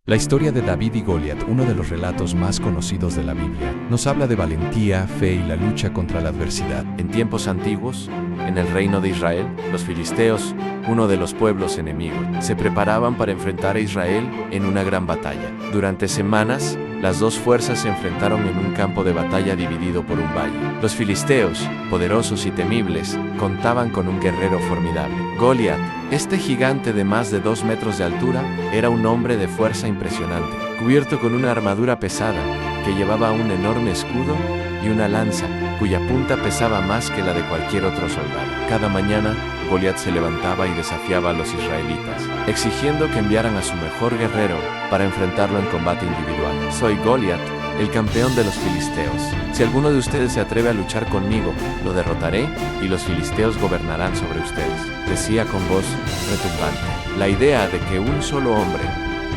La historia de David y Goliat, uno de los relatos más conocidos de la Biblia, nos habla de valentía, fe y la lucha contra la adversidad. En tiempos antiguos, en el reino de Israel, los filisteos, uno de los pueblos enemigos, se preparaban para enfrentar a Israel en una gran batalla. Durante semanas, las dos fuerzas se enfrentaron en un campo de batalla dividido por un valle. Los filisteos, poderosos y temibles, contaban con un guerrero formidable. Goliat, este gigante de más de 2 metros de altura, era un hombre de fuerza impresionante, cubierto con una armadura pesada, que llevaba un enorme escudo y una lanza, cuya punta pesaba más que la de cualquier otro soldado. Cada mañana, Goliat se levantaba y desafiaba a los israelitas, exigiendo que enviaran a su mejor guerrero para enfrentarlo en combate individual. Soy Goliat, el campeón de los filisteos. Si alguno de ustedes se atreve a luchar conmigo, lo derrotaré y los filisteos gobernarán sobre ustedes, decía con voz retumbante. La idea de que un solo hombre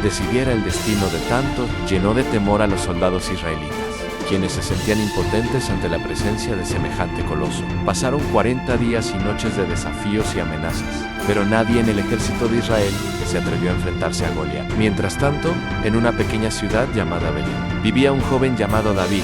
decidiera el destino de tantos llenó de temor a los soldados israelitas, quienes se sentían impotentes ante la presencia de semejante coloso. Pasaron 40 días y noches de desafíos y amenazas, pero nadie en el ejército de Israel se atrevió a enfrentarse a Goliat. Mientras tanto, en una pequeña ciudad llamada Belén, vivía un joven llamado David,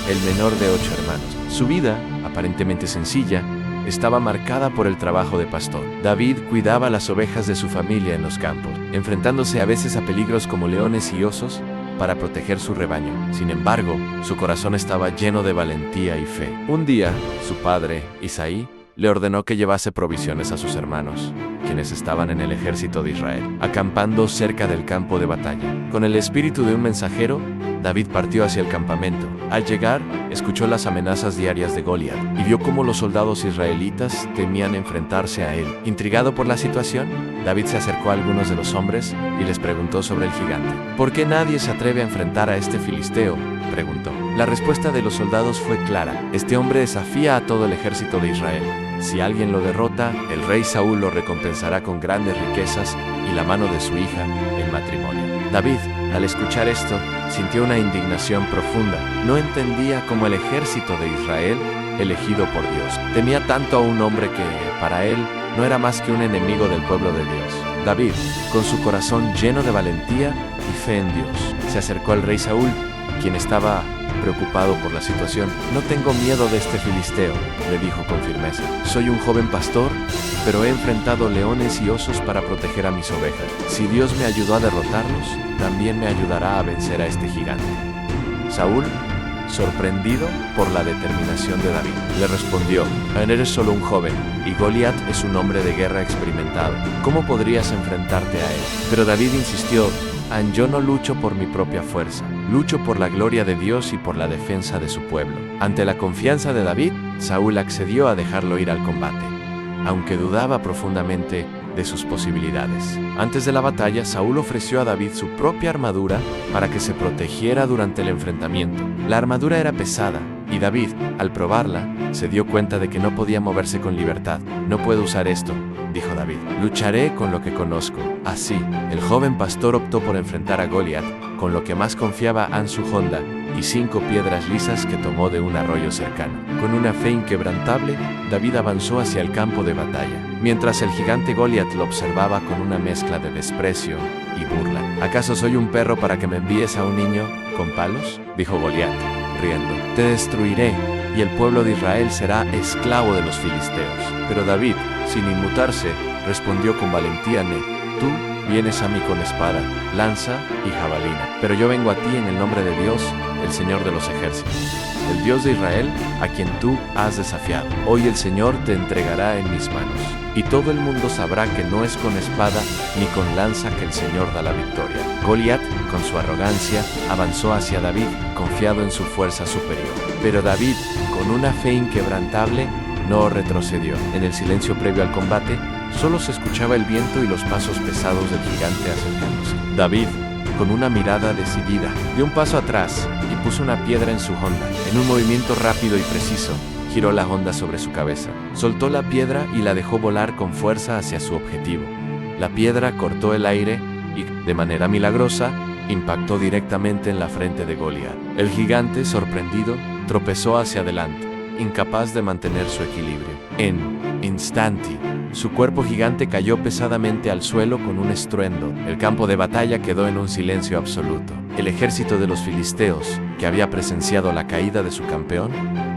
el menor de 8 hermanos. Su vida, aparentemente sencilla, estaba marcada por el trabajo de pastor. David cuidaba las ovejas de su familia en los campos, enfrentándose a veces a peligros como leones y osos para proteger su rebaño. Sin embargo, su corazón estaba lleno de valentía y fe. Un día, su padre, Isaí, le ordenó que llevase provisiones a sus hermanos, quienes estaban en el ejército de Israel, acampando cerca del campo de batalla. Con el espíritu de un mensajero, David partió hacia el campamento. Al llegar, escuchó las amenazas diarias de Goliat y vio cómo los soldados israelitas temían enfrentarse a él. Intrigado por la situación, David se acercó a algunos de los hombres y les preguntó sobre el gigante. ¿Por qué nadie se atreve a enfrentar a este filisteo?, preguntó. La respuesta de los soldados fue clara. Este hombre desafía a todo el ejército de Israel. Si alguien lo derrota, el rey Saúl lo recompensará con grandes riquezas y la mano de su hija en matrimonio. David, al escuchar esto, sintió una indignación profunda. No entendía cómo el ejército de Israel, elegido por Dios, temía tanto a un hombre que, para él, no era más que un enemigo del pueblo de Dios. David, con su corazón lleno de valentía y fe en Dios, se acercó al rey Saúl, quien estaba preocupado por la situación. No tengo miedo de este filisteo, le dijo con firmeza. Soy un joven pastor, pero he enfrentado leones y osos para proteger a mis ovejas. Si Dios me ayudó a derrotarlos, también me ayudará a vencer a este gigante. Saúl, sorprendido por la determinación de David, le respondió: eres solo un joven, y Goliat es un hombre de guerra experimentado. ¿Cómo podrías enfrentarte a él? Pero David insistió: yo no lucho por mi propia fuerza, lucho por la gloria de Dios y por la defensa de su pueblo. Ante la confianza de David, Saúl accedió a dejarlo ir al combate, aunque dudaba profundamente de sus posibilidades. Antes de la batalla, Saúl ofreció a David su propia armadura para que se protegiera durante el enfrentamiento. La armadura era pesada, y David, al probarla, se dio cuenta de que no podía moverse con libertad. No puedo usar esto, dijo David. Lucharé con lo que conozco. Así, el joven pastor optó por enfrentar a Goliat con lo que más confiaba en su honda y 5 piedras lisas que tomó de un arroyo cercano. Con una fe inquebrantable, David avanzó hacia el campo de batalla, mientras el gigante Goliat lo observaba con una mezcla de desprecio y burla. ¿Acaso soy un perro para que me envíes a un niño con palos?, dijo Goliat, riendo. Te destruiré, y el pueblo de Israel será esclavo de los filisteos. Pero David, sin inmutarse, respondió con valentía: tú vienes a mí con espada, lanza y jabalina, pero yo vengo a ti en el nombre de Dios, el Señor de los ejércitos, el Dios de Israel, a quien tú has desafiado. Hoy el Señor te entregará en mis manos, y todo el mundo sabrá que no es con espada ni con lanza que el Señor da la victoria. Goliat, con su arrogancia, avanzó hacia David, confiado en su fuerza superior. Pero David, con una fe inquebrantable, no retrocedió. En el silencio previo al combate, solo se escuchaba el viento y los pasos pesados del gigante acercándose. David, con una mirada decidida, dio un paso atrás y puso una piedra en su honda. En un movimiento rápido y preciso, giró la honda sobre su cabeza. Soltó la piedra y la dejó volar con fuerza hacia su objetivo. La piedra cortó el aire y, de manera milagrosa, impactó directamente en la frente de Goliat. El gigante, sorprendido, tropezó hacia adelante, incapaz de mantener su equilibrio. En instante, su cuerpo gigante cayó pesadamente al suelo con un estruendo. El campo de batalla quedó en un silencio absoluto. El ejército de los filisteos, que había presenciado la caída de su campeón,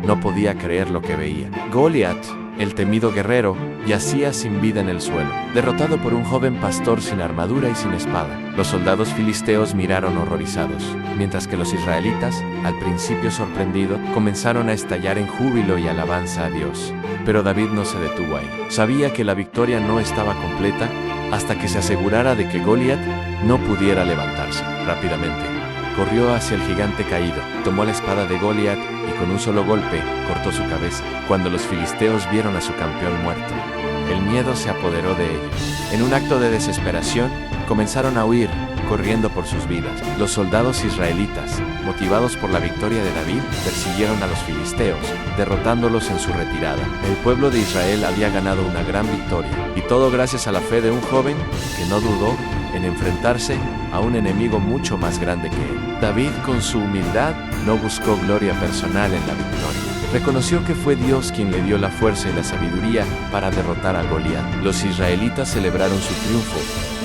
no podía creer lo que veía. Goliat, el temido guerrero, yacía sin vida en el suelo, derrotado por un joven pastor sin armadura y sin espada. Los soldados filisteos miraron horrorizados, mientras que los israelitas, al principio sorprendidos, comenzaron a estallar en júbilo y alabanza a Dios. Pero David no se detuvo ahí. Sabía que la victoria no estaba completa hasta que se asegurara de que Goliat no pudiera levantarse. Rápidamente, corrió hacia el gigante caído, tomó la espada de Goliat y con un solo golpe cortó su cabeza. Cuando los filisteos vieron a su campeón muerto, el miedo se apoderó de ellos. En un acto de desesperación, comenzaron a huir, corriendo por sus vidas. Los soldados israelitas, motivados por la victoria de David, persiguieron a los filisteos, derrotándolos en su retirada. El pueblo de Israel había ganado una gran victoria, y todo gracias a la fe de un joven que no dudó en enfrentarse a un enemigo mucho más grande que él. David, con su humildad, no buscó gloria personal en la victoria. Reconoció que fue Dios quien le dio la fuerza y la sabiduría para derrotar a Goliat. Los israelitas celebraron su triunfo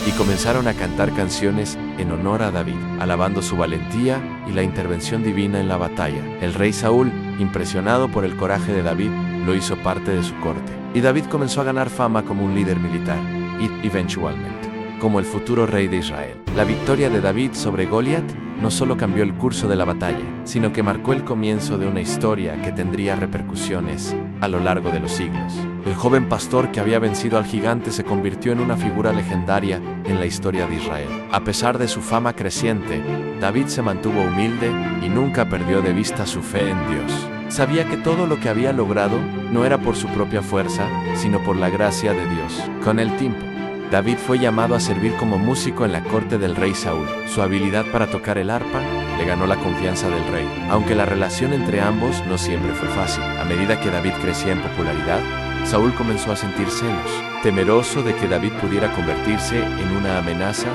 y comenzaron a cantar canciones en honor a David, alabando su valentía y la intervención divina en la batalla. El rey Saúl, impresionado por el coraje de David, lo hizo parte de su corte. Y David comenzó a ganar fama como un líder militar y, eventualmente, como el futuro rey de Israel. La victoria de David sobre Goliat no solo cambió el curso de la batalla, sino que marcó el comienzo de una historia que tendría repercusiones a lo largo de los siglos. El joven pastor que había vencido al gigante se convirtió en una figura legendaria en la historia de Israel. A pesar de su fama creciente, David se mantuvo humilde y nunca perdió de vista su fe en Dios. Sabía que todo lo que había logrado no era por su propia fuerza, sino por la gracia de Dios. Con el tiempo, David fue llamado a servir como músico en la corte del rey Saúl. Su habilidad para tocar el arpa le ganó la confianza del rey, aunque la relación entre ambos no siempre fue fácil. A medida que David crecía en popularidad, Saúl comenzó a sentir celos, temeroso de que David pudiera convertirse en una amenaza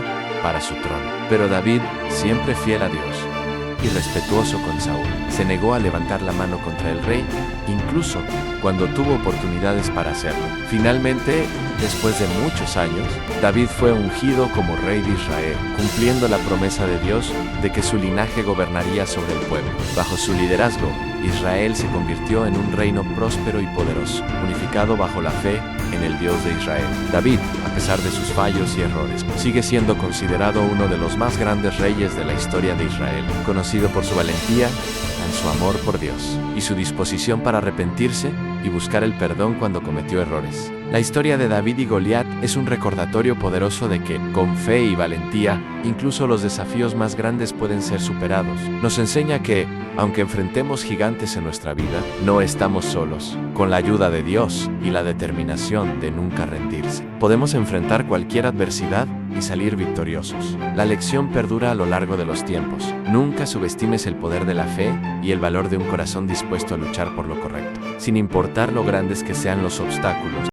para su trono. Pero David, siempre fiel a Dios y respetuoso con Saúl, se negó a levantar la mano contra el rey, incluso cuando tuvo oportunidades para hacerlo. Finalmente, después de muchos años, David fue ungido como rey de Israel, cumpliendo la promesa de Dios de que su linaje gobernaría sobre el pueblo. Bajo su liderazgo, Israel se convirtió en un reino próspero y poderoso, unificado bajo la fe en el Dios de Israel. David, a pesar de sus fallos y errores, sigue siendo considerado uno de los más grandes reyes de la historia de Israel, conocido por su valentía, en su amor por Dios y su disposición para arrepentirse y buscar el perdón cuando cometió errores. La historia de David y Goliat es un recordatorio poderoso de que, con fe y valentía, incluso los desafíos más grandes pueden ser superados. Nos enseña que, aunque enfrentemos gigantes en nuestra vida, no estamos solos. Con la ayuda de Dios y la determinación de nunca rendirse, podemos enfrentar cualquier adversidad y salir victoriosos. La lección perdura a lo largo de los tiempos. Nunca subestimes el poder de la fe y el valor de un corazón dispuesto a luchar por lo correcto. Sin importar lo grandes que sean los obstáculos,